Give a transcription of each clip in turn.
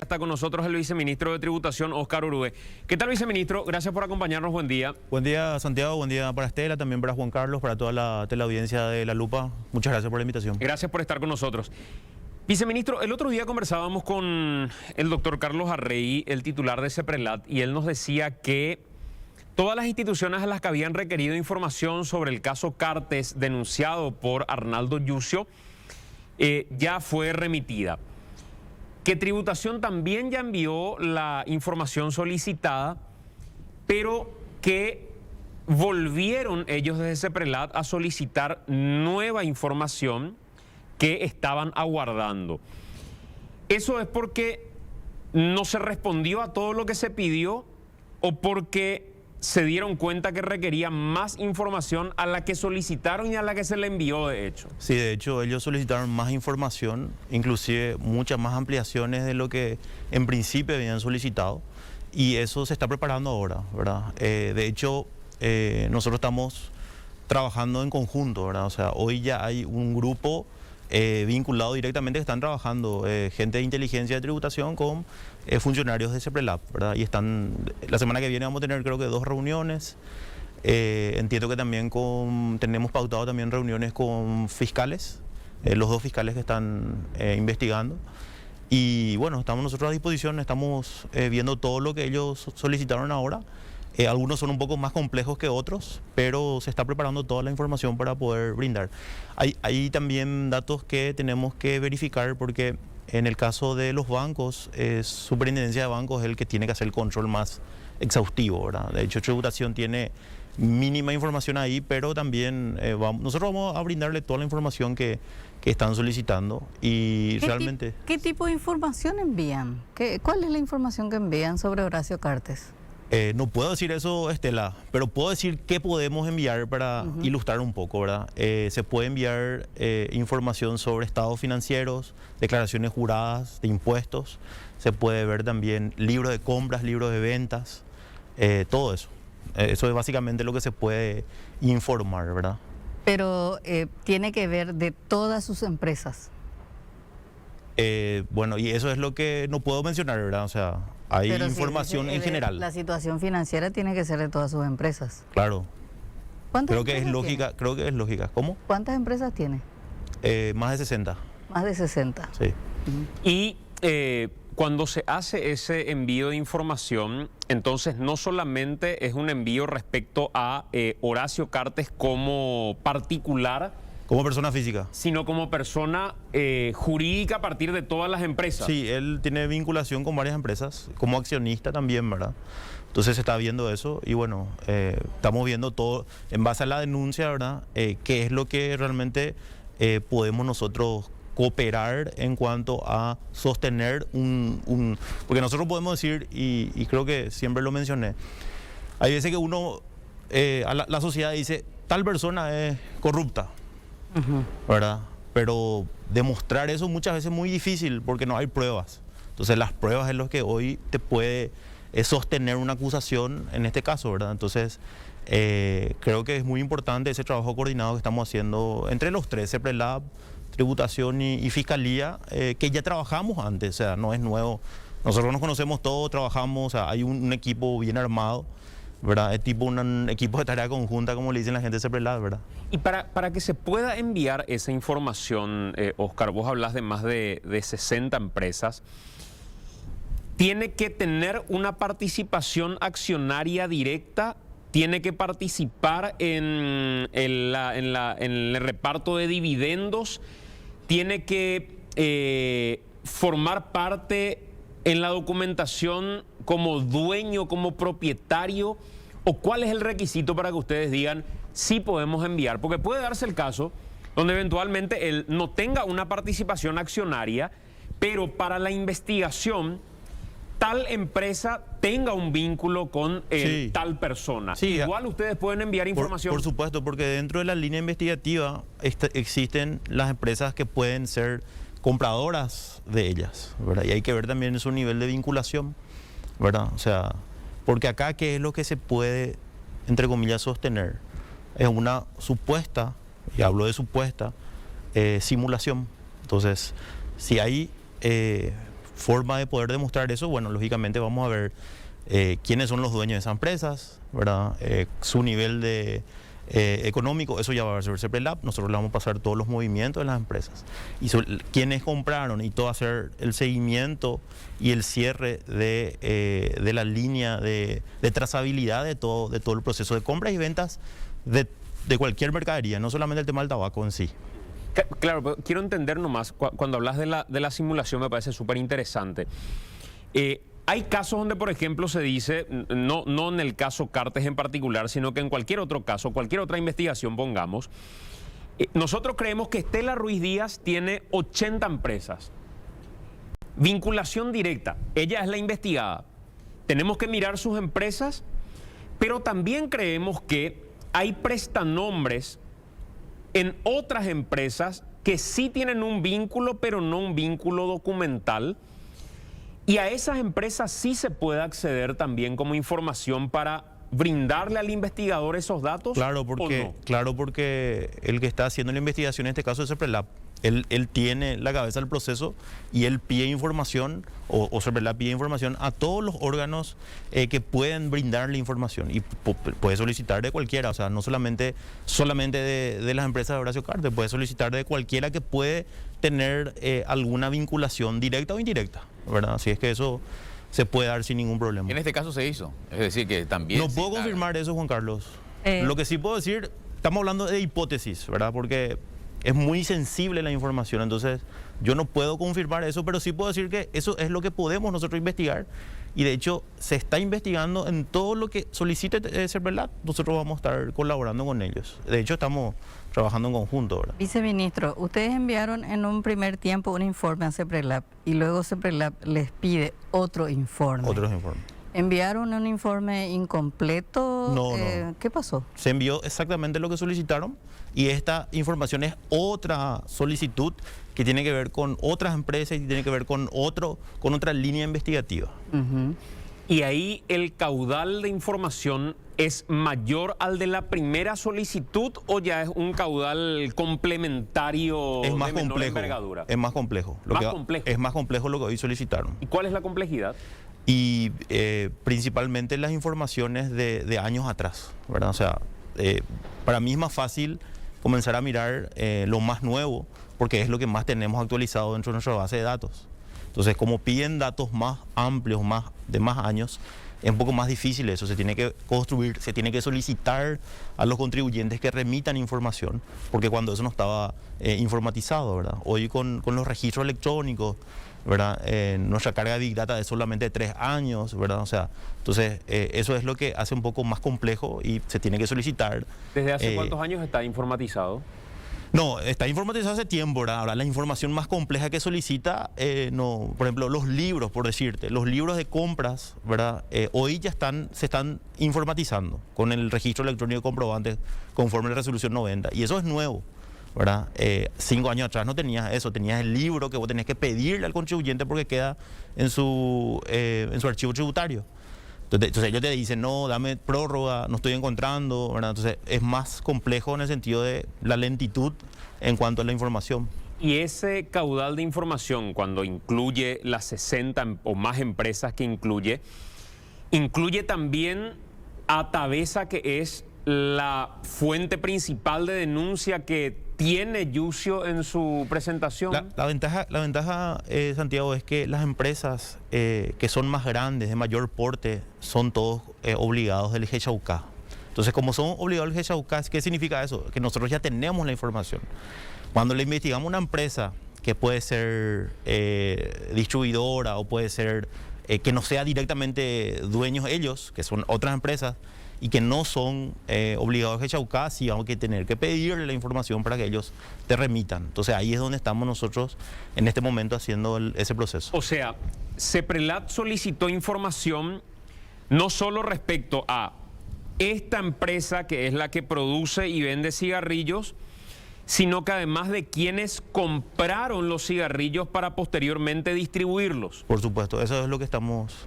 está con nosotros el viceministro de Tributación, Óscar Urúe. ¿Qué tal, viceministro? Gracias por acompañarnos. Buen día. Buen día, Santiago. Buen día para Estela, también para Juan Carlos, para toda la teleaudiencia de La Lupa. Muchas gracias por la invitación. Gracias por estar con nosotros. Viceministro, el otro día conversábamos con el doctor Carlos Arrey, el titular de CEPRELAT, y él nos decía que todas las instituciones a las que habían requerido información sobre el caso Cartes denunciado por Arnaldo Yucio ya fue remitida. Que Tributación también ya envió la información solicitada, pero que volvieron ellos desde CEPRELAT a solicitar nueva información que estaban aguardando. ¿Eso es porque no se respondió a todo lo que se pidió o porque se dieron cuenta que requería más información a la que solicitaron y a la que se le envió, de hecho? Sí, de hecho ellos solicitaron más información, inclusive muchas más ampliaciones de lo que en principio habían solicitado, y eso se está preparando ahora, ¿verdad? De hecho, nosotros estamos trabajando en conjunto, ¿verdad? O sea, hoy ya hay un grupo vinculado directamente que están trabajando, gente de inteligencia de tributación con funcionarios de CEPRELAT, ¿verdad? Y están, la semana que viene vamos a tener creo que 2 reuniones. Entiendo que también tenemos pautado también reuniones con fiscales, los 2 fiscales que están investigando. Y bueno, estamos nosotros a disposición, estamos viendo todo lo que ellos solicitaron ahora. Algunos son un poco más complejos que otros, pero se está preparando toda la información para poder brindar. Hay también datos que tenemos que verificar porque en el caso de los bancos, Superintendencia de Bancos es el que tiene que hacer el control más exhaustivo, ¿verdad? De hecho, Tributación tiene mínima información ahí, pero también nosotros vamos a brindarle toda la información que están solicitando y realmente... ¿Qué tipo de información envían? ¿Cuál es la información que envían sobre Horacio Cartes? No puedo decir eso, Estela, pero puedo decir qué podemos enviar para ilustrar un poco, ¿verdad? Se puede enviar información sobre estados financieros, declaraciones juradas de impuestos, se puede ver también libros de compras, libros de ventas, todo eso. Eso es básicamente lo que se puede informar, ¿verdad? Pero tiene que ver de todas sus empresas. Bueno, y eso es lo que no puedo mencionar, ¿verdad? O sea, hay información en general. La situación financiera tiene que ser de todas sus empresas. Claro. ¿Cuántas creo que es empresas lógica, tiene? creo que es lógica. ¿Cómo? ¿Cuántas empresas tiene? Más de 60. Más de 60. Sí. Y cuando se hace ese envío de información, entonces no solamente es un envío respecto a Horacio Cartes como particular, Como persona física. sino como persona jurídica a partir de todas las empresas. Sí, él tiene vinculación con varias empresas, como accionista también, ¿verdad? Entonces se está viendo eso y bueno, estamos viendo todo en base a la denuncia, ¿verdad? Qué es lo que realmente podemos nosotros cooperar en cuanto a sostener porque nosotros podemos decir, y creo que siempre lo mencioné, hay veces que uno, la sociedad dice, tal persona es corrupta, ¿verdad? Pero demostrar eso muchas veces es muy difícil porque no hay pruebas. Entonces las pruebas es lo que hoy te puede sostener una acusación en este caso, ¿verdad? Entonces creo que es muy importante ese trabajo coordinado que estamos haciendo entre los 3, CEPRELAT, Tributación y Fiscalía, que ya trabajamos antes, o sea, no es nuevo. Nosotros nos conocemos todos, trabajamos, o sea, hay un equipo bien armado, ¿verdad? Es tipo un equipo de tarea conjunta, como le dicen la gente de CEPRELAT, ¿verdad? Y para que se pueda enviar esa información, Óscar, vos hablas de más de 60 empresas, ¿tiene que tener una participación accionaria directa? ¿Tiene que participar en el reparto de dividendos? ¿Tiene que formar parte en la documentación como dueño, como propietario? ¿O cuál es el requisito para que ustedes digan sí podemos enviar? Porque puede darse el caso donde eventualmente él no tenga una participación accionaria, pero para la investigación tal empresa tenga un vínculo con Sí. tal persona. Sí, Igual ustedes pueden enviar información. Por supuesto, porque dentro de la línea investigativa existen las empresas que pueden ser compradoras de ellas, ¿verdad? Y hay que ver también su nivel de vinculación, ¿verdad? O sea, porque acá, ¿qué es lo que se puede, entre comillas, sostener? Es una supuesta, y hablo de supuesta, simulación. Entonces, si hay forma de poder demostrar eso, bueno, lógicamente vamos a ver quiénes son los dueños de esas empresas, ¿verdad? Su nivel de económico, eso ya va a ser CEPRELAB. Nosotros le vamos a pasar todos los movimientos de las empresas y quienes compraron y todo, hacer el seguimiento y el cierre de la línea de trazabilidad de todo el proceso de compras y ventas de cualquier mercadería, no solamente el tema del tabaco en sí. Claro, pero quiero entender nomás, cuando hablas de la simulación me parece súper interesante. Hay casos donde, por ejemplo, se dice, no en el caso Cartes en particular, sino que en cualquier otro caso, cualquier otra investigación, pongamos, nosotros creemos que Estela Ruiz Díaz tiene 80 empresas. Vinculación directa, ella es la investigada. Tenemos que mirar sus empresas, pero también creemos que hay prestanombres en otras empresas que sí tienen un vínculo, pero no un vínculo documental. Y a esas empresas sí se puede acceder también como información para brindarle al investigador esos datos. Claro, porque el que está haciendo la investigación, en este caso es CEPRELAB, él tiene la cabeza del proceso y él pide información, o CEPRELAB pide información a todos los órganos que pueden brindarle información, y puede solicitar de cualquiera, o sea, no solamente de las empresas de Horacio Cartes, puede solicitar de cualquiera que puede tener alguna vinculación directa o indirecta, ¿verdad? Así es que eso se puede dar sin ningún problema. En este caso se hizo, es decir, que también... No puedo confirmar eso, Juan Carlos. Lo que sí puedo decir, estamos hablando de hipótesis, ¿verdad? Porque es muy sensible la información, entonces yo no puedo confirmar eso, pero sí puedo decir que eso es lo que podemos nosotros investigar, y de hecho se está investigando en todo lo que solicite CEPRELAB. Nosotros vamos a estar colaborando con ellos. De hecho estamos trabajando en conjunto, ¿verdad? Viceministro, ustedes enviaron en un primer tiempo un informe a CEPRELAB y luego CEPRELAB les pide otro informe. Otros informes. ¿Enviaron un informe incompleto? No. ¿Qué pasó? Se envió exactamente lo que solicitaron, y esta información es otra solicitud que tiene que ver con otras empresas y tiene que ver con otra línea investigativa. Ujú. Y ahí el caudal de información es mayor al de la primera solicitud, ¿o ya es un caudal complementario Es más de menor complejo. envergadura? Es más complejo. Complejo. Es más complejo lo que hoy solicitaron. ¿Y cuál es la complejidad? Y principalmente las informaciones de años atrás, ¿verdad? O sea, para mí es más fácil comenzar a mirar lo más nuevo, porque es lo que más tenemos actualizado dentro de nuestra base de datos. Entonces, como piden datos más amplios, de más años, es un poco más difícil eso. Se tiene que construir, se tiene que solicitar a los contribuyentes que remitan información, porque cuando eso no estaba informatizado, ¿verdad? Hoy con los registros electrónicos, ¿verdad? Nuestra carga de Big Data es solamente 3 años, ¿verdad? O sea, entonces eso es lo que hace un poco más complejo y se tiene que solicitar. ¿Desde hace cuántos años está informatizado? No, está informatizado hace tiempo, ¿verdad? Ahora la información más compleja que solicita, no, por ejemplo, los libros, por decirte, los libros de compras, ¿verdad? Hoy ya se están informatizando con el registro electrónico de comprobantes conforme a la resolución 90, y eso es nuevo, ¿verdad? 5 años atrás no tenías eso, tenías el libro que vos tenías que pedirle al contribuyente porque queda en su archivo tributario. Entonces ellos te dicen, no, dame prórroga, no estoy encontrando, ¿verdad? Entonces es más complejo en el sentido de la lentitud en cuanto a la información. Y ese caudal de información, cuando incluye las 60 o más empresas que incluye también a Tabesa, que es la fuente principal de denuncia que tiene Yucio en su presentación. La ventaja, Santiago, es que las empresas que son más grandes, de mayor porte, son todos obligados del GECHAUCA. Entonces, como son obligados del GECHAUCA, ¿qué significa eso? Que nosotros ya tenemos la información. Cuando le investigamos una empresa que puede ser distribuidora o puede ser que no sea directamente dueños ellos, que son otras empresas, y que no son obligados a GECHAUCA, sí vamos a tener que pedirle la información para que ellos te remitan. Entonces ahí es donde estamos nosotros en este momento haciendo ese proceso. O sea, CEPRELAB solicitó información no solo respecto a esta empresa que es la que produce y vende cigarrillos, sino que además de quienes compraron los cigarrillos para posteriormente distribuirlos. Por supuesto, eso es lo que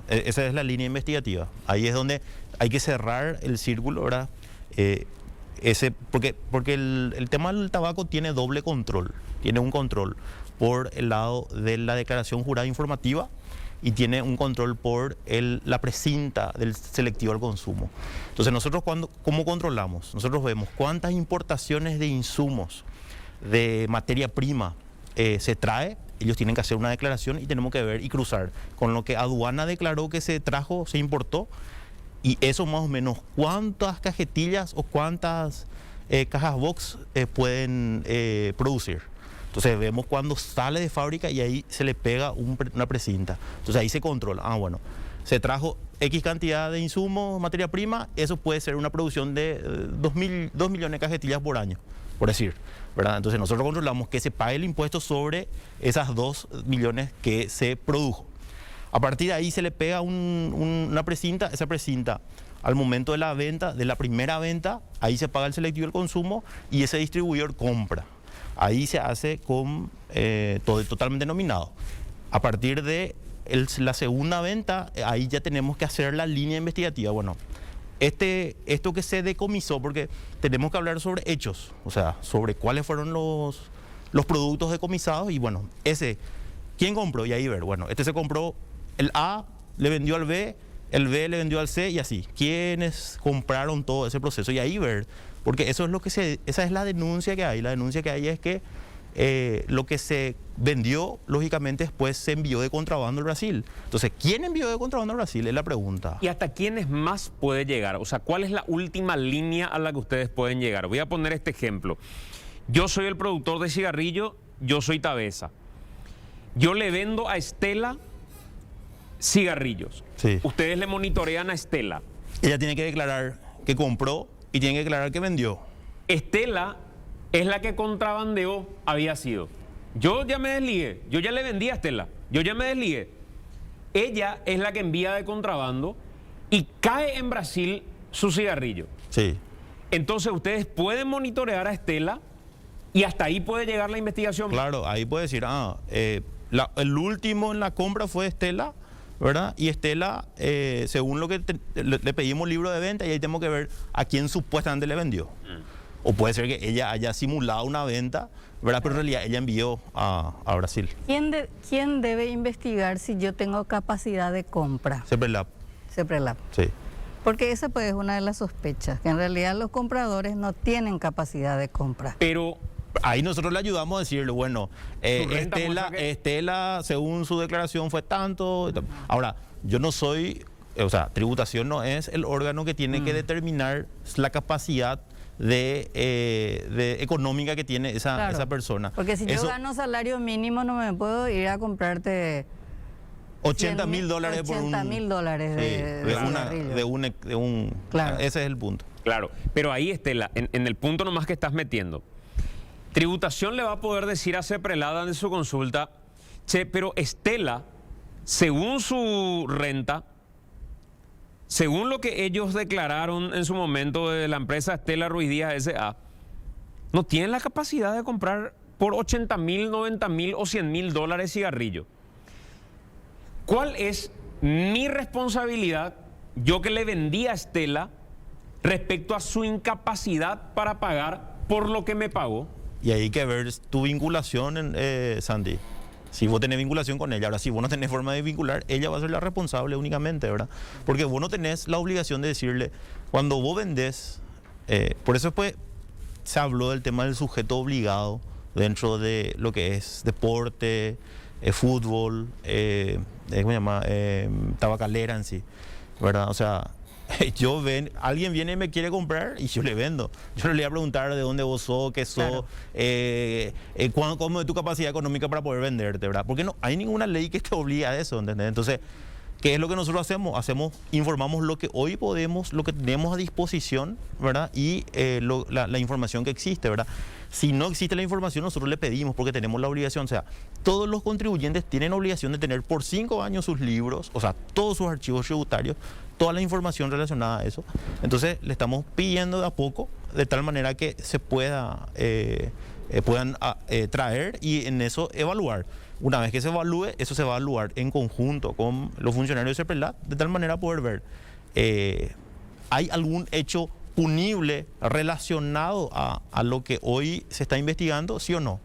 esa es la línea investigativa. Ahí es donde hay que cerrar el círculo, ¿verdad? Porque el tema del tabaco tiene doble control. Tiene un control por el lado de la declaración jurada informativa y tiene un control por la precinta del selectivo al consumo. Entonces nosotros ¿cómo controlamos? Nosotros vemos cuántas importaciones de insumos, de materia prima se trae. Ellos tienen que hacer una declaración y tenemos que ver y cruzar con lo que aduana declaró que se trajo, se importó, y eso más o menos cuántas cajetillas o cuántas cajas box pueden producir. Entonces vemos cuando sale de fábrica y ahí se le pega una precinta. Entonces ahí se controla. Ah, bueno, se trajo X cantidad de insumos, materia prima, eso puede ser una producción de 2 millones de cajetillas por año, por decir, ¿verdad? Entonces nosotros controlamos que se pague el impuesto sobre esas 2 millones que se produjo. A partir de ahí se le pega una precinta, esa precinta al momento de la venta, de la primera venta, ahí se paga el selectivo del consumo y ese distribuidor compra. Ahí se hace con totalmente nominado. A partir de la segunda venta, ahí ya tenemos que hacer la línea investigativa. Bueno, esto que se decomisó, porque tenemos que hablar sobre hechos, o sea, sobre cuáles fueron los productos decomisados y bueno, ¿quién compró? Y ahí ver, bueno, se compró, el A le vendió al B, el B le vendió al C y así. ¿Quiénes compraron todo ese proceso? Y ahí ver, porque eso es esa es la denuncia que hay. La denuncia que hay es que lo que se vendió, lógicamente, después se envió de contrabando al Brasil. Entonces, ¿quién envió de contrabando al Brasil? Es la pregunta. ¿Y hasta quiénes más puede llegar? O sea, ¿cuál es la última línea a la que ustedes pueden llegar? Voy a poner este ejemplo. Yo soy el productor de cigarrillo, yo soy Tabesa. Yo le vendo a Estela cigarrillos. Sí. Ustedes le monitorean a Estela. Ella tiene que declarar que compró y tiene que declarar que vendió. Estela es la que contrabandeó, había sido. Yo ya me desligué, yo ya le vendí a Estela, yo ya me desligué. Ella es la que envía de contrabando y cae en Brasil su cigarrillo. Sí. Entonces ustedes pueden monitorear a Estela y hasta ahí puede llegar la investigación. Claro, ahí puede decir, el último en la compra fue Estela, ¿verdad? Y Estela, según lo que le pedimos libro de venta, y ahí tenemos que ver a quién supuestamente le vendió. O puede ser que ella haya simulado una venta, ¿verdad? Pero en realidad ella envió a Brasil. ¿Quién debe investigar si yo tengo capacidad de compra? CEPRELAB. CEPRELAB. Sí. Porque esa pues es una de las sospechas, que en realidad los compradores no tienen capacidad de compra. Pero ahí nosotros le ayudamos a decirle, bueno, Estela, según su declaración, fue tanto. Ahora, yo no soy, o sea, tributación no es el órgano que tiene que determinar la capacidad de económica que tiene esa persona. Porque si yo gano salario mínimo, no me puedo ir a comprarte $80,000 por un... $80,000 de un Claro. Ese es el punto. claro, pero ahí Estela, en el punto nomás que estás metiendo, Tributación le va a poder decir a CEPRELAB en su consulta, che, pero Estela, según su renta, según lo que ellos declararon en su momento de la empresa Estela Ruiz Díaz S.A., no tienen la capacidad de comprar por $80,000, $90,000 o $100,000 cigarrillo. ¿Cuál es mi responsabilidad, yo que le vendí a Estela, respecto a su incapacidad para pagar por lo que me pagó? Y hay que ver tu vinculación, Sandy. Si vos tenés vinculación con ella, ahora si vos no tenés forma de vincular, ella va a ser la responsable únicamente, ¿verdad? Porque vos no tenés la obligación de decirle, cuando vos vendés, por eso después se habló del tema del sujeto obligado dentro de lo que es deporte, fútbol, ¿cómo se llama? Tabacalera en sí, ¿verdad? O sea, alguien viene y me quiere comprar y yo le vendo. Yo no le voy a preguntar de dónde vos sos, qué sos, cómo es tu capacidad económica para poder venderte, ¿verdad? Porque no hay ninguna ley que te obligue a eso, ¿entendés? Entonces, ¿qué es lo que nosotros hacemos? Informamos lo que hoy podemos, lo que tenemos a disposición, ¿verdad? Y la información que existe, ¿verdad? Si no existe la información, nosotros le pedimos porque tenemos la obligación. O sea, todos los contribuyentes tienen obligación de tener por 5 años sus libros, o sea, todos sus archivos tributarios, toda la información relacionada a eso. Entonces, le estamos pidiendo de a poco, de tal manera que se puedan traer y en eso evaluar. Una vez que se evalúe, eso se va a evaluar en conjunto con los funcionarios de CEPRELAB, de tal manera poder ver, ¿hay algún hecho punible relacionado a lo que hoy se está investigando, sí o no?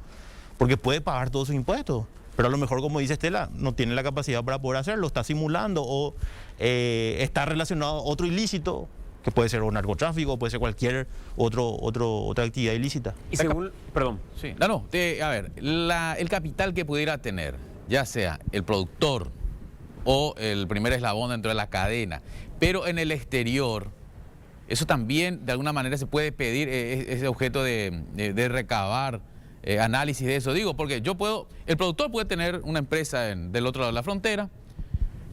porque puede pagar todos sus impuestos, pero a lo mejor, como dice Estela, no tiene la capacidad para poder hacerlo, está simulando o está relacionado a otro ilícito, que puede ser un narcotráfico, puede ser cualquier otra actividad ilícita. Y según, perdón, Sí, a ver, el capital que pudiera tener, ya sea el productor o el primer eslabón dentro de la cadena, pero en el exterior, eso también de alguna manera se puede pedir, ese objeto de recabar análisis de eso. Digo, porque el productor puede tener una empresa del otro lado de la frontera,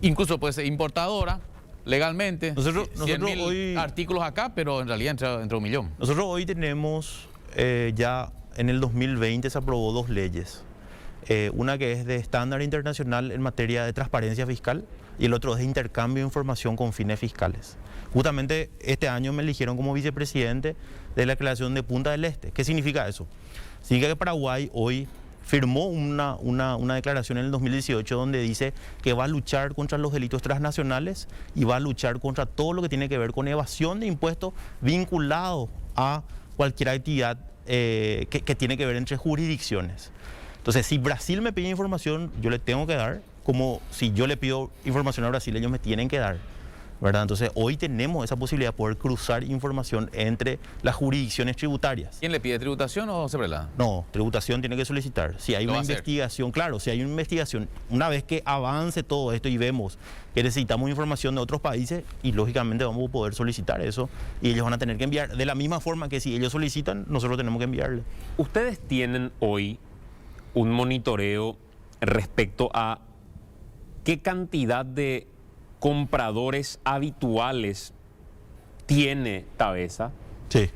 incluso puede ser importadora, legalmente, Nosotros 100.000 hoy artículos acá, pero en realidad entra 1 millón. Nosotros hoy tenemos, ya en el 2020 se aprobó 2 leyes. Una que es de estándar internacional en materia de transparencia fiscal y el otro es de intercambio de información con fines fiscales. Justamente este año me eligieron como vicepresidente de la declaración de Punta del Este. ¿Qué significa eso? Significa que Paraguay hoy firmó una declaración en el 2018 donde dice que va a luchar contra los delitos transnacionales y va a luchar contra todo lo que tiene que ver con evasión de impuestos vinculado a cualquier actividad que tiene que ver entre jurisdicciones. Entonces, si Brasil me pide información, yo le tengo que dar, como si yo le pido información a Brasil, ellos me tienen que dar, ¿verdad? Entonces, hoy tenemos esa posibilidad de poder cruzar información entre las jurisdicciones tributarias. ¿Quién le pide, tributación o Seprelab? No, tributación tiene que solicitar. Si hay Lo va una a hacer. investigación, claro, si hay una investigación, una vez que avance todo esto y vemos que necesitamos información de otros países, y lógicamente vamos a poder solicitar eso, y ellos van a tener que enviar, de la misma forma que si ellos solicitan, nosotros tenemos que enviarle. ustedes tienen hoy un monitoreo respecto a qué cantidad de compradores habituales tiene Tabesa, Sí.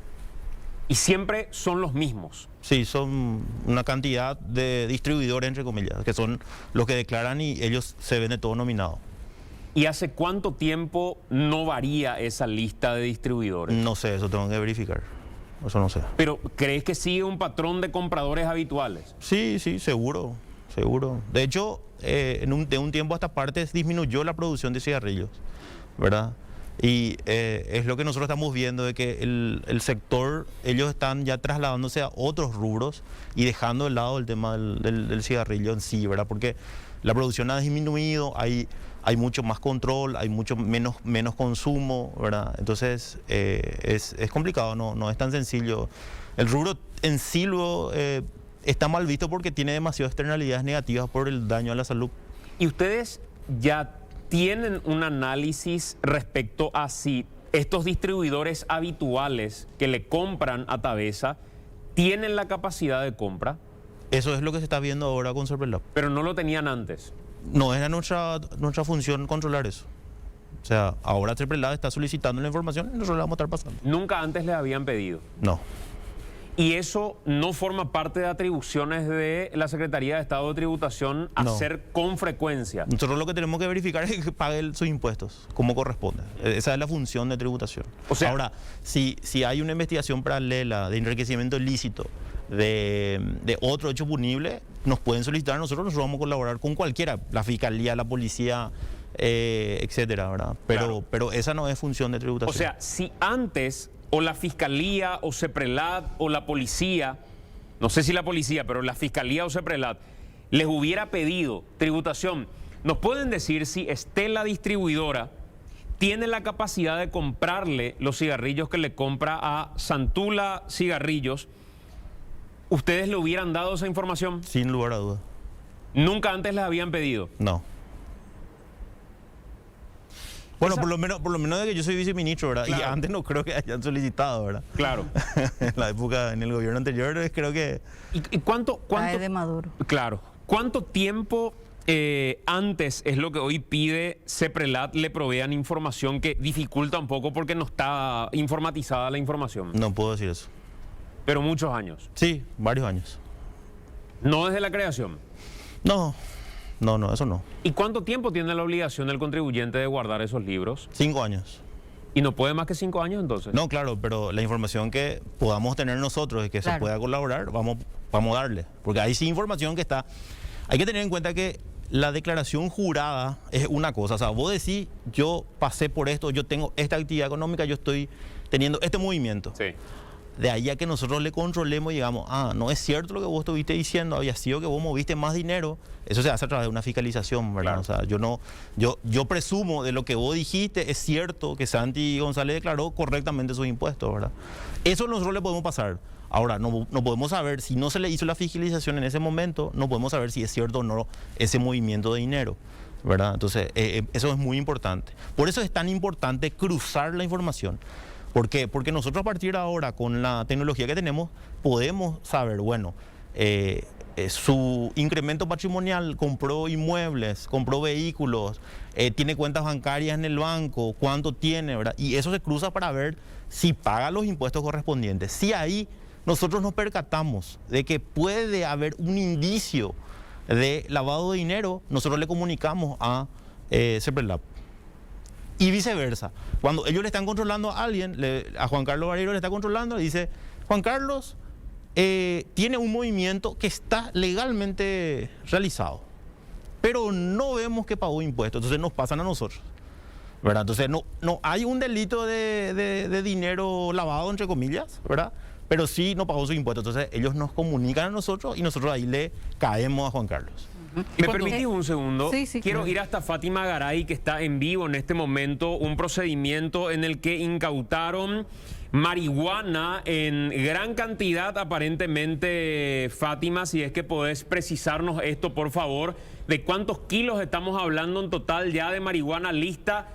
y siempre son los mismos. Sí, son una cantidad de distribuidores, entre comillas, que son los que declaran y ellos se ven de todo nominado. ¿Y hace cuánto tiempo no varía esa lista de distribuidores? No sé, eso tengo que verificar. Eso no sé. Pero ¿crees que sigue un patrón de compradores habituales? Sí, seguro, seguro. De hecho, de un tiempo a esta parte disminuyó la producción de cigarrillos, ¿verdad? Y es lo que nosotros estamos viendo, de que el sector, ellos están ya trasladándose a otros rubros y dejando de lado el tema del cigarrillo en sí, ¿verdad? Porque la producción ha disminuido, hay mucho más control, hay mucho menos consumo, ¿verdad? Entonces es complicado, no es tan sencillo. El rubro en sí luego, está mal visto porque tiene demasiadas externalidades negativas por el daño a la salud. ¿Y ustedes ya tienen un análisis respecto a si estos distribuidores habituales que le compran a Tabesa tienen la capacidad de compra, Eso es lo que se está viendo ahora con Seprelab. pero no lo tenían antes? No es nuestra función controlar eso. O sea, ahora Seprelab está solicitando la información y nosotros la vamos a estar pasando. Nunca antes les habían pedido. No. ¿Y eso no forma parte de atribuciones de la Secretaría de Estado de Tributación No. hacer con frecuencia? Nosotros lo que tenemos que verificar es que pague sus impuestos como corresponde. Esa es la función de tributación. O sea, ahora, si hay una investigación paralela de enriquecimiento ilícito de otro hecho punible, nos pueden solicitar a nosotros vamos a colaborar con cualquiera, la fiscalía, la policía, etcétera, ¿verdad? Pero esa no es función de tributación. O sea, si antes o la Fiscalía o Seprelab o la policía, no sé si la policía, pero la Fiscalía o Seprelab les hubiera pedido tributación, ¿nos pueden decir si Estela Distribuidora tiene la capacidad de comprarle los cigarrillos que le compra a Santula Cigarrillos? ¿Ustedes le hubieran dado esa información? Sin lugar a dudas. Nunca antes les habían pedido. No. Bueno, Esa- por lo menos de que yo soy viceministro, ¿verdad? Claro. Y antes no creo que hayan solicitado, ¿verdad? Claro. En la época, en el gobierno anterior, creo que... ¿Y cuánto? Cae de Maduro. Claro. ¿Cuánto tiempo antes es lo que hoy pide Seprelab le provean información que dificulta un poco porque no está informatizada la información? No puedo decir eso. Pero muchos años. Sí, varios años. No desde la creación. No, eso no. ¿Y cuánto tiempo tiene la obligación del contribuyente de guardar esos libros? 5 años. ¿Y no puede más que 5 años entonces? No, claro, pero la información que podamos tener nosotros y que se Claro. pueda colaborar, vamos a darle. Porque hay sí información que está... Hay que tener en cuenta que la declaración jurada es una cosa. O sea, vos decís, yo pasé por esto, yo tengo esta actividad económica, yo estoy teniendo este movimiento. Sí. de ahí a que nosotros le controlemos y digamos, no es cierto lo que vos estuviste diciendo, había sido que vos moviste más dinero, eso se hace a través de una fiscalización, ¿verdad? Claro. O sea, yo presumo de lo que vos dijiste, es cierto que Santi González declaró correctamente sus impuestos, ¿verdad? Eso nosotros le podemos pasar. Ahora, no podemos saber, si no se le hizo la fiscalización en ese momento, no podemos saber si es cierto o no ese movimiento de dinero, ¿verdad? Entonces, eso es muy importante. Por eso es tan importante cruzar la información. ¿Por qué? Porque nosotros a partir de ahora, con la tecnología que tenemos, podemos saber, bueno, su incremento patrimonial, compró inmuebles, compró vehículos, tiene cuentas bancarias en el banco, cuánto tiene, ¿verdad? Y eso se cruza para ver si paga los impuestos correspondientes. Si ahí nosotros nos percatamos de que puede haber un indicio de lavado de dinero, nosotros le comunicamos a CEPRELAP. Y viceversa. Cuando ellos le están controlando a alguien, a Juan Carlos Barreiro le está controlando, le dice, Juan Carlos tiene un movimiento que está legalmente realizado, pero no vemos que pagó impuestos, entonces nos pasan a nosotros, ¿verdad? Entonces no hay un delito de dinero lavado, entre comillas, ¿verdad? Pero sí no pagó sus impuestos, entonces ellos nos comunican a nosotros y nosotros ahí le caemos a Juan Carlos. ¿Me permitís un segundo? Sí, sí, Quiero claro. ir hasta Fátima Garay, que está en vivo en este momento, un procedimiento en el que incautaron marihuana en gran cantidad, aparentemente. Fátima, si es que podés precisarnos esto, por favor, de cuántos kilos estamos hablando en total ya de marihuana lista,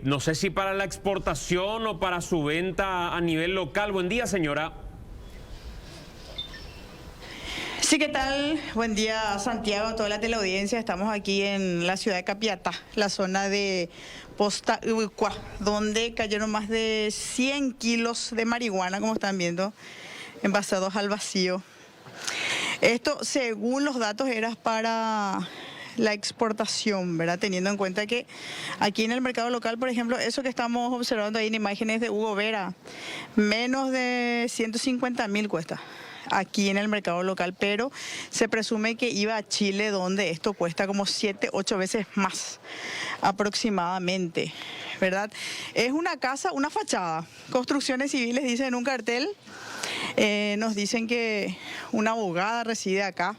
no sé si para la exportación o para su venta a nivel local. Buen día, señora. Sí, ¿qué tal? Buen día, Santiago, a toda la teleaudiencia. Estamos aquí en la ciudad de Capiatá, la zona de Posta Ubicuá, donde cayeron más de 100 kilos de marihuana, como están viendo, envasados al vacío. Esto, según los datos, era para la exportación, ¿verdad? Teniendo en cuenta que aquí en el mercado local, por ejemplo, eso que estamos observando ahí en imágenes de Hugo Vera, menos de 150.000 cuesta aquí en el mercado local, pero se presume que iba a Chile, donde esto cuesta como 7, 8 veces más aproximadamente, ¿verdad? Es una casa, una fachada. Construcciones Civiles dice en un cartel, nos dicen que una abogada reside acá.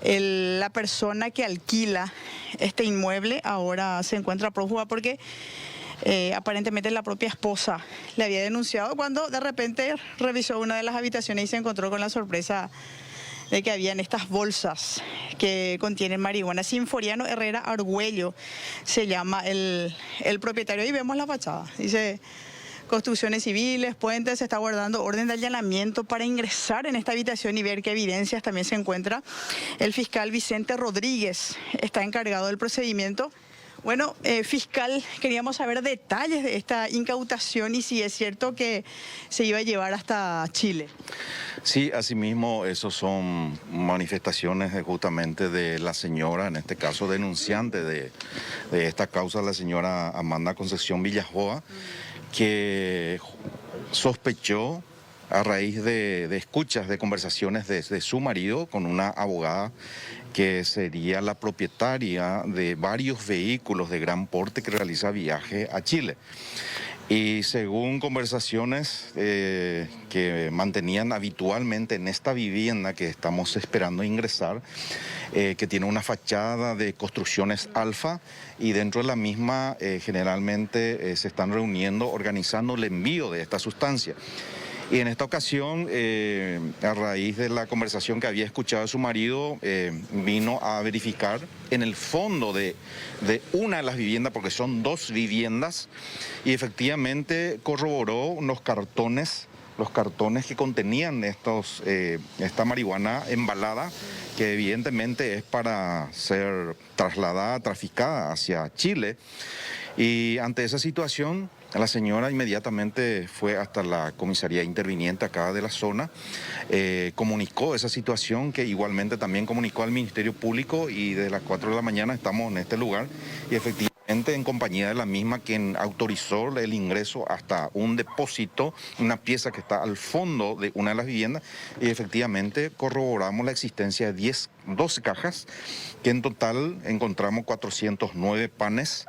La persona que alquila este inmueble ahora se encuentra prófuga porque aparentemente la propia esposa le había denunciado cuando de repente revisó una de las habitaciones y se encontró con la sorpresa de que habían estas bolsas que contienen marihuana. Sinforiano Herrera Argüello se llama el propietario. Y vemos la fachada. Dice Construcciones Civiles, Puentes, se está guardando orden de allanamiento para ingresar en esta habitación y ver qué evidencias también se encuentra. El fiscal Vicente Rodríguez está encargado del procedimiento. Bueno, fiscal, queríamos saber detalles de esta incautación y si es cierto que se iba a llevar hasta Chile. Sí, asimismo, esos son manifestaciones justamente de la señora, en este caso denunciante de esta causa, la señora Amanda Concepción Villajoa, que sospechó a raíz de escuchas, de conversaciones de su marido con una abogada que sería la propietaria de varios vehículos de gran porte que realiza viaje a Chile. Y según conversaciones que mantenían habitualmente en esta vivienda que estamos esperando ingresar, que tiene una fachada de construcciones alfa, y dentro de la misma generalmente se están reuniendo, organizando el envío de esta sustancia. Y en esta ocasión, a raíz de la conversación que había escuchado de su marido, vino a verificar en el fondo de una de las viviendas, porque son 2 viviendas, y efectivamente corroboró unos cartones, los cartones que contenían esta marihuana embalada, que evidentemente es para ser trasladada, traficada hacia Chile. Y ante esa situación, la señora inmediatamente fue hasta la comisaría interviniente acá de la zona, comunicó esa situación, que igualmente también comunicó al Ministerio Público, y desde las 4 de la mañana estamos en este lugar y efectivamente en compañía de la misma, quien autorizó el ingreso hasta un depósito, una pieza que está al fondo de una de las viviendas, y efectivamente corroboramos la existencia de 12 cajas, que en total encontramos 409 panes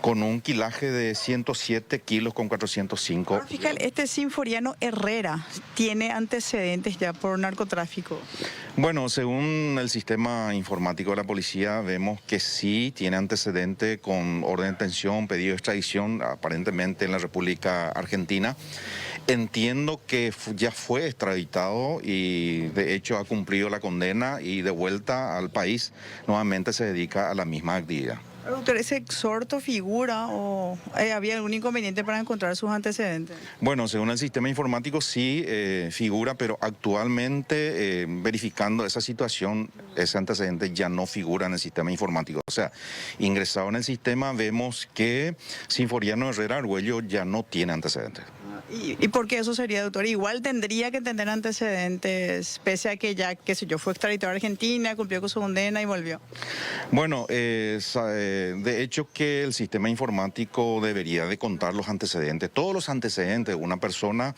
con un quilaje de 107 kilos con 405. Fiscal, este Sinforiano Herrera tiene antecedentes ya por narcotráfico. Bueno, según el sistema informático de la policía, vemos que sí tiene antecedente con orden de detención, pedido de extradición, aparentemente en la República Argentina. Entiendo que ya fue extraditado y de hecho ha cumplido la condena y de vuelta al país nuevamente se dedica a la misma actividad. Doctor, ¿ese exhorto figura o había algún inconveniente para encontrar sus antecedentes? Bueno, según el sistema informático sí figura, pero actualmente verificando esa situación, ese antecedente ya no figura en el sistema informático. O sea, ingresado en el sistema vemos que Sinforiano Herrera Argüello ya no tiene antecedentes. ¿Y por qué eso sería, doctor? Igual tendría que tener antecedentes, pese a que ya, qué sé yo, fue extraditado a Argentina, cumplió con su condena y volvió. Bueno, de hecho que el sistema informático debería de contar los antecedentes, todos los antecedentes de una persona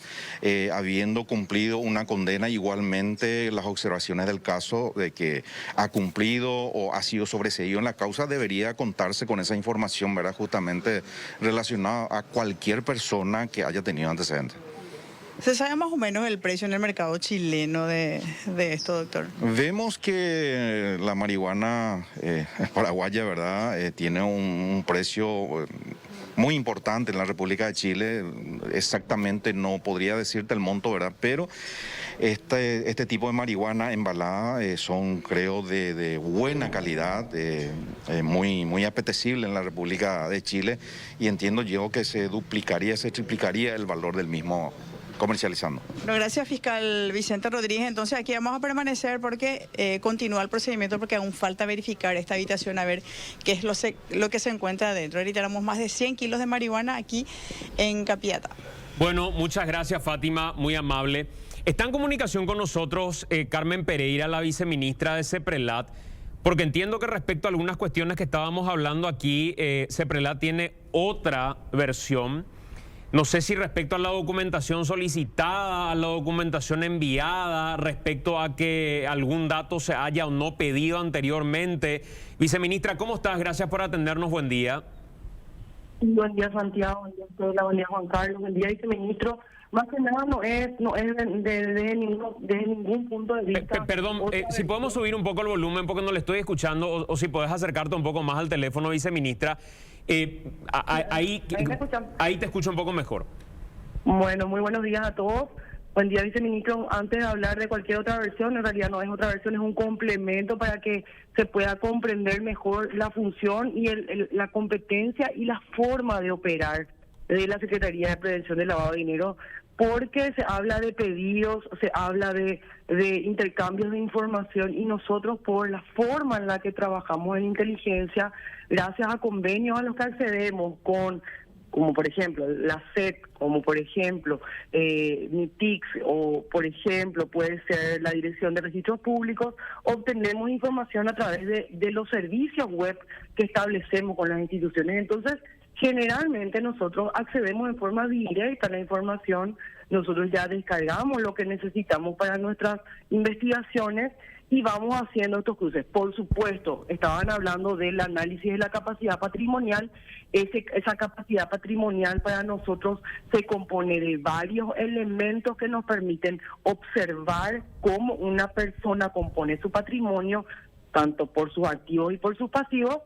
habiendo cumplido una condena, igualmente las observaciones del caso de que ha cumplido o ha sido sobreseído en la causa, debería contarse con esa información, ¿verdad? Justamente relacionada a cualquier persona que haya tenido antecedentes. ¿Se sabe más o menos el precio en el mercado chileno de esto, doctor? Vemos que la marihuana paraguaya, ¿verdad? Tiene un precio muy importante en la República de Chile. Exactamente no podría decirte el monto, ¿verdad? Pero este tipo de marihuana embalada son, creo, de buena calidad, muy apetecible en la República de Chile, y entiendo yo que se duplicaría, se triplicaría el valor del mismo comercializando. Bueno, gracias, fiscal Vicente Rodríguez. Entonces aquí vamos a permanecer porque continúa el procedimiento, porque aún falta verificar esta habitación, a ver qué es lo que se encuentra adentro. Reiteramos, más de 100 kilos de marihuana aquí en Capiatá. Bueno, muchas gracias, Fátima, muy amable. Está en comunicación con nosotros Carmen Pereira, la viceministra de CEPRELAT, porque entiendo que respecto a algunas cuestiones que estábamos hablando aquí, CEPRELAT tiene otra versión. No sé si respecto a la documentación solicitada, a la documentación enviada, respecto a que algún dato se haya o no pedido anteriormente. Viceministra, ¿cómo estás? Gracias por atendernos. Buen día. Buen día, Santiago. Buen día, Estela. Buen día, Juan Carlos. Buen día, viceministro. Más que nada no es de ningún punto de vista. Perdón, si podemos subir un poco el volumen porque no le estoy escuchando, o si puedes acercarte un poco más al teléfono, viceministra. Ahí te escucho un poco mejor. Bueno, muy buenos días a todos. Buen día, viceministro. Antes de hablar de cualquier otra versión, en realidad no es otra versión, es un complemento para que se pueda comprender mejor la función y la competencia y la forma de operar de la Secretaría de Prevención del Lavado de Dinero, porque se habla de pedidos, se habla de intercambios de información, y nosotros, por la forma en la que trabajamos en inteligencia, gracias a convenios a los que accedemos con, como por ejemplo la SEC, como por ejemplo NITIX, o por ejemplo puede ser la Dirección de Registros Públicos, obtenemos información a través de los servicios web que establecemos con las instituciones. Entonces, generalmente nosotros accedemos en forma directa a la información, nosotros ya descargamos lo que necesitamos para nuestras investigaciones y vamos haciendo estos cruces. Por supuesto, estaban hablando del análisis de la capacidad patrimonial. Esa capacidad patrimonial para nosotros se compone de varios elementos que nos permiten observar cómo una persona compone su patrimonio, tanto por sus activos y por sus pasivos,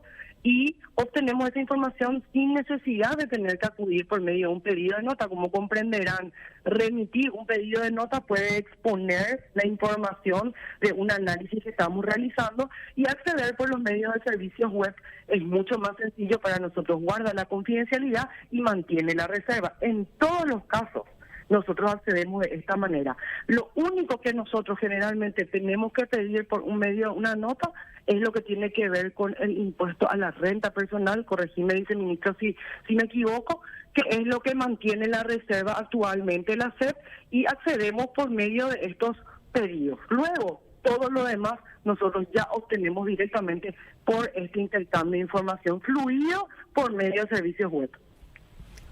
y obtenemos esa información sin necesidad de tener que acudir por medio de un pedido de nota. Como comprenderán, remitir un pedido de nota puede exponer la información de un análisis que estamos realizando, y acceder por los medios de servicios web es mucho más sencillo para nosotros, guarda la confidencialidad y mantiene la reserva. En todos los casos nosotros accedemos de esta manera. Lo único que nosotros generalmente tenemos que pedir por un medio de una nota es lo que tiene que ver con el impuesto a la renta personal, corregime, viceministro, si me equivoco, que es lo que mantiene la reserva actualmente la SEP, y accedemos por medio de estos pedidos. Luego, todo lo demás nosotros ya obtenemos directamente por este intercambio de información fluido por medio de servicios web.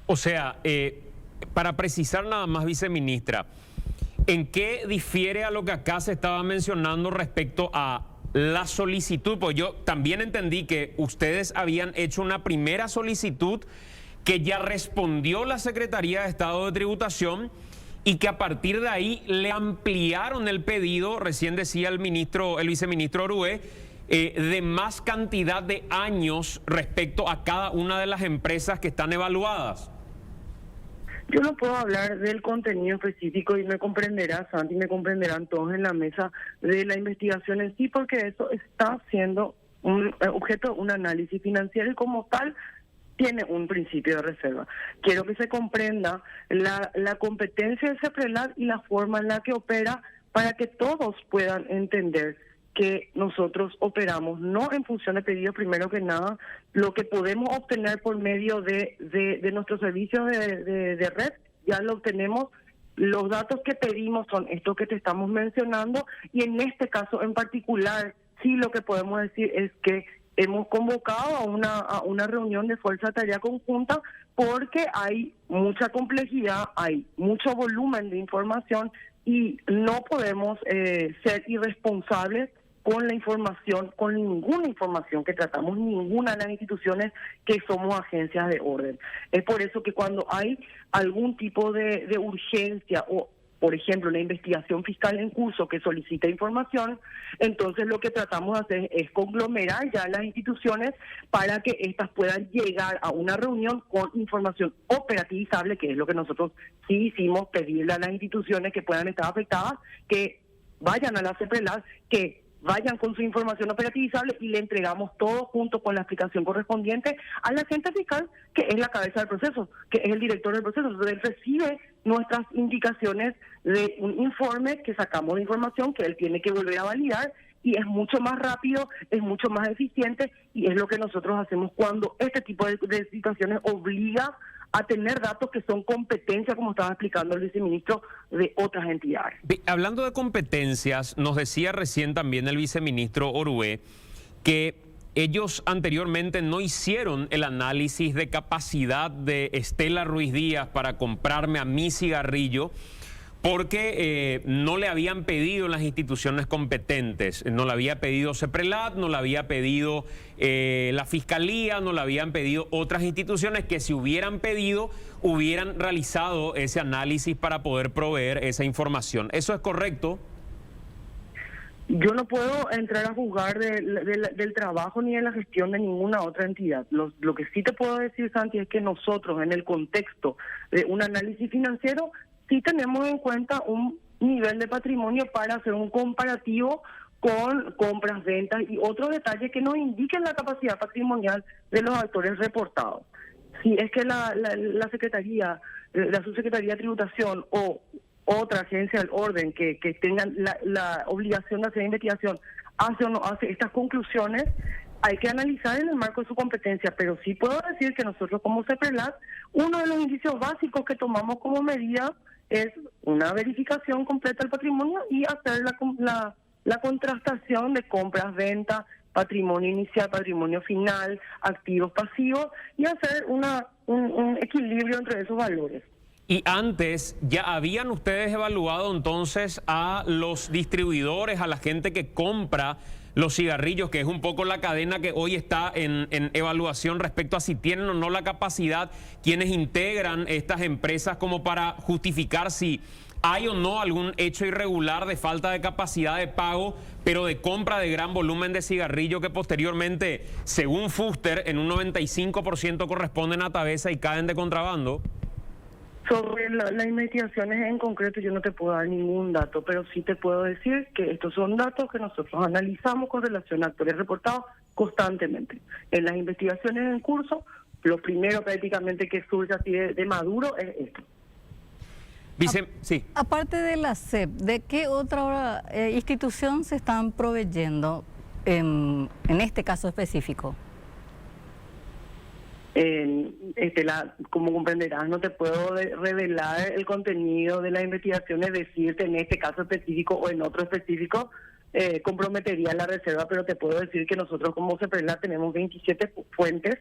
O sea, para precisar nada más, viceministra, ¿en qué difiere a lo que acá se estaba mencionando respecto a la solicitud, pues yo también entendí que ustedes habían hecho una primera solicitud que ya respondió la Secretaría de Estado de Tributación y que a partir de ahí le ampliaron el pedido, recién decía el viceministro Orué, de más cantidad de años respecto a cada una de las empresas que están evaluadas. Yo no puedo hablar del contenido específico y me comprenderá, Santi, me comprenderán todos en la mesa de la investigación en sí, porque eso está siendo un objeto, un análisis financiero y como tal tiene un principio de reserva. Quiero que se comprenda la competencia de CEPRELAT y la forma en la que opera para que todos puedan entender que nosotros operamos no en función de pedidos, primero que nada, lo que podemos obtener por medio de nuestros servicios de red, ya lo obtenemos. Los datos que pedimos son estos que te estamos mencionando y en este caso en particular, sí lo que podemos decir es que hemos convocado a una reunión de fuerza de tarea conjunta porque hay mucha complejidad, hay mucho volumen de información y no podemos ser irresponsables con la información, con ninguna información que tratamos, ninguna de las instituciones que somos agencias de orden. Es por eso que cuando hay algún tipo de urgencia o, por ejemplo, una investigación fiscal en curso que solicita información, entonces lo que tratamos de hacer es conglomerar ya las instituciones para que éstas puedan llegar a una reunión con información operativizable, que es lo que nosotros sí hicimos, pedirle a las instituciones que puedan estar afectadas, que vayan a la CEPRELAT, que vayan con su información operativizable y le entregamos todo junto con la explicación correspondiente al agente fiscal, que es la cabeza del proceso, que es el director del proceso. Entonces él recibe nuestras indicaciones de un informe que sacamos de información que él tiene que volver a validar y es mucho más rápido, es mucho más eficiente y es lo que nosotros hacemos cuando este tipo de situaciones obliga a tener datos que son competencia, como estaba explicando el viceministro, de otras entidades. Hablando de competencias, nos decía recién también el viceministro Orué que ellos anteriormente no hicieron el análisis de capacidad de Estela Ruiz Díaz para comprarme a mi cigarrillo porque no le habían pedido las instituciones competentes, no le había pedido CEPRELAT, no le había pedido la Fiscalía, no le habían pedido otras instituciones que si hubieran pedido, hubieran realizado ese análisis para poder proveer esa información. ¿Eso es correcto? Yo no puedo entrar a juzgar del trabajo ni de la gestión de ninguna otra entidad. Lo que sí te puedo decir, Santi, es que nosotros en el contexto de un análisis financiero sí tenemos en cuenta un nivel de patrimonio para hacer un comparativo con compras, ventas y otros detalles que nos indiquen la capacidad patrimonial de los actores reportados. Si es que la Secretaría, la Subsecretaría de Tributación o otra agencia del orden que tengan la obligación de hacer investigación hace o no hace estas conclusiones, hay que analizar en el marco de su competencia, pero sí puedo decir que nosotros como CEPRELAT, uno de los indicios básicos que tomamos como medida es una verificación completa del patrimonio y hacer la contrastación de compras, ventas, patrimonio inicial, patrimonio final, activos, pasivos y hacer un equilibrio entre esos valores. Y antes, ¿ya habían ustedes evaluado entonces a los distribuidores, a la gente que compra los cigarrillos, que es un poco la cadena que hoy está en evaluación respecto a si tienen o no la capacidad, quienes integran estas empresas como para justificar si hay o no algún hecho irregular de falta de capacidad de pago, pero de compra de gran volumen de cigarrillo que posteriormente, según Fuster, en un 95% corresponden a Tabesa y caen de contrabando? Sobre las investigaciones en concreto yo no te puedo dar ningún dato, pero sí te puedo decir que estos son datos que nosotros analizamos con relación a actores reportados constantemente. En las investigaciones en curso, lo primero prácticamente que surge así de maduro es esto. Sí. Aparte de la SEP, ¿de qué otra institución se están proveyendo en este caso específico? Como comprenderás, no te puedo revelar el contenido de las investigaciones, decirte en este caso específico o en otro específico, comprometería la reserva, pero te puedo decir que nosotros como CEPRELAT tenemos 27 fuentes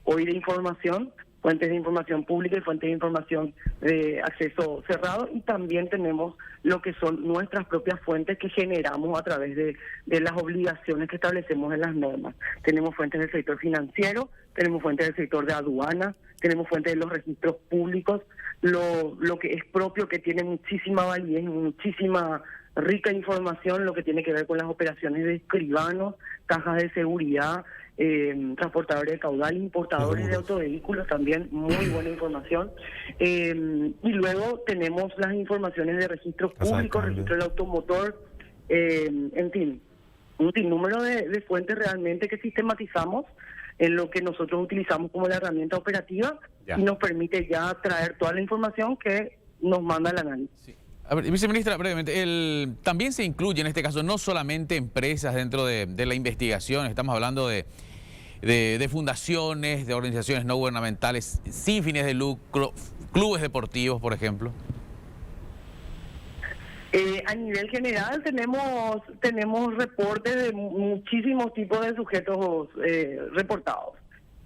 hoy de información fuentes de información pública y fuentes de información de acceso cerrado, y también tenemos lo que son nuestras propias fuentes que generamos a través de las obligaciones que establecemos en las normas. Tenemos fuentes del sector financiero, tenemos fuentes del sector de aduana, tenemos fuentes de los registros públicos, lo que es propio, que tiene muchísima validez, muchísima rica información, lo que tiene que ver con las operaciones de escribanos, cajas de seguridad, transportadores de caudal, importadores de autovehículos, también muy buena información. Y luego tenemos las informaciones de registros públicos, registro del automotor, en fin, un sinnúmero de fuentes realmente que sistematizamos en lo que nosotros utilizamos como la herramienta operativa y nos permite ya traer toda la información que nos manda el análisis. Sí. A ver, viceministra, brevemente, también se incluye en este caso no solamente empresas dentro de la investigación, estamos hablando de fundaciones, de organizaciones no gubernamentales sin fines de lucro, clubes deportivos, por ejemplo. A nivel general tenemos reportes de muchísimos tipos de sujetos reportados.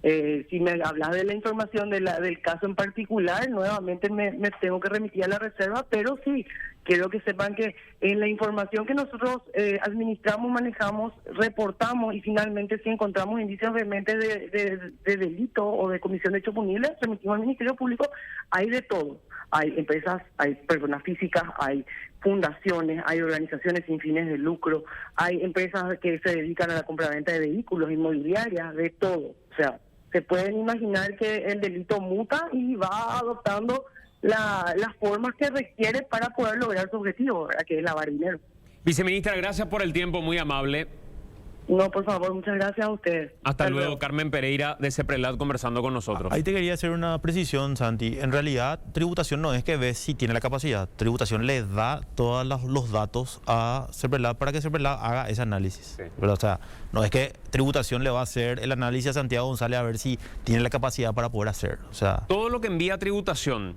Si me hablas de la información del caso en particular, nuevamente me tengo que remitir a la reserva, pero sí, quiero que sepan que en la información que nosotros administramos, manejamos, reportamos y finalmente si encontramos indicios vehemente de delito o de comisión de hechos punibles, remitimos al Ministerio Público. Hay de todo. Hay empresas, hay personas físicas, hay fundaciones, hay organizaciones sin fines de lucro, hay empresas que se dedican a la compraventa de vehículos, inmobiliarias, de todo. O sea, se pueden imaginar que el delito muta y va adoptando las formas que requiere para poder lograr su objetivo, ¿verdad? Que es lavar dinero. Viceministra, gracias por el tiempo, muy amable. No, por favor, muchas gracias a ustedes. Hasta luego, Carmen Pereira de CEPRELAT conversando con nosotros. Ahí te quería hacer una precisión, Santi. En realidad, tributación no es que ve si tiene la capacidad. Tributación le da todos los datos a CEPRELAT para que CEPRELAT haga ese análisis. Sí. Pero, o sea, no es que tributación le va a hacer el análisis a Santiago González a ver si tiene la capacidad para poder hacer. O sea, todo lo que envía tributación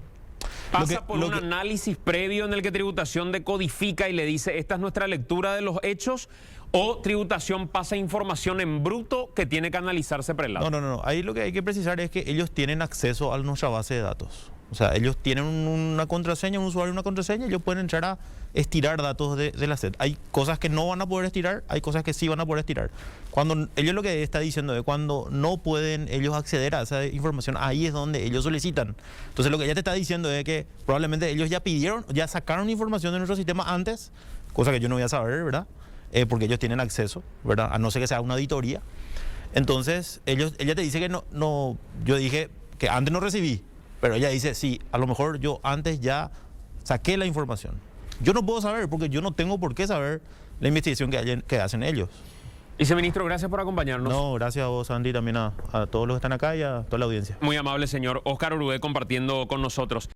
pasa por un análisis previo en el que tributación decodifica y le dice esta es nuestra lectura de los hechos, o tributación pasa información en bruto que tiene que analizar CEPRELAT. No. Ahí lo que hay que precisar es que ellos tienen acceso a nuestra base de datos. O sea, ellos tienen una contraseña, un usuario una contraseña, ellos pueden entrar a estirar datos de la SED. Hay cosas que no van a poder estirar, hay cosas que sí van a poder estirar. Cuando ellos lo que está diciendo es cuando no pueden ellos acceder a esa información, ahí es donde ellos solicitan. Entonces lo que ella te está diciendo es que probablemente ellos ya pidieron, ya sacaron información de nuestro sistema antes, cosa que yo no voy a saber, ¿verdad? Porque ellos tienen acceso, ¿verdad? A no ser que sea una auditoría. Entonces, ella te dice que no, yo dije que antes no recibí, pero ella dice, sí, a lo mejor yo antes ya saqué la información. Yo no puedo saber porque yo no tengo por qué saber la investigación que hacen ellos. Viceministro, gracias por acompañarnos. No, gracias a vos, Andy, también a todos los que están acá y a toda la audiencia. Muy amable, señor Óscar Urrué, compartiendo con nosotros.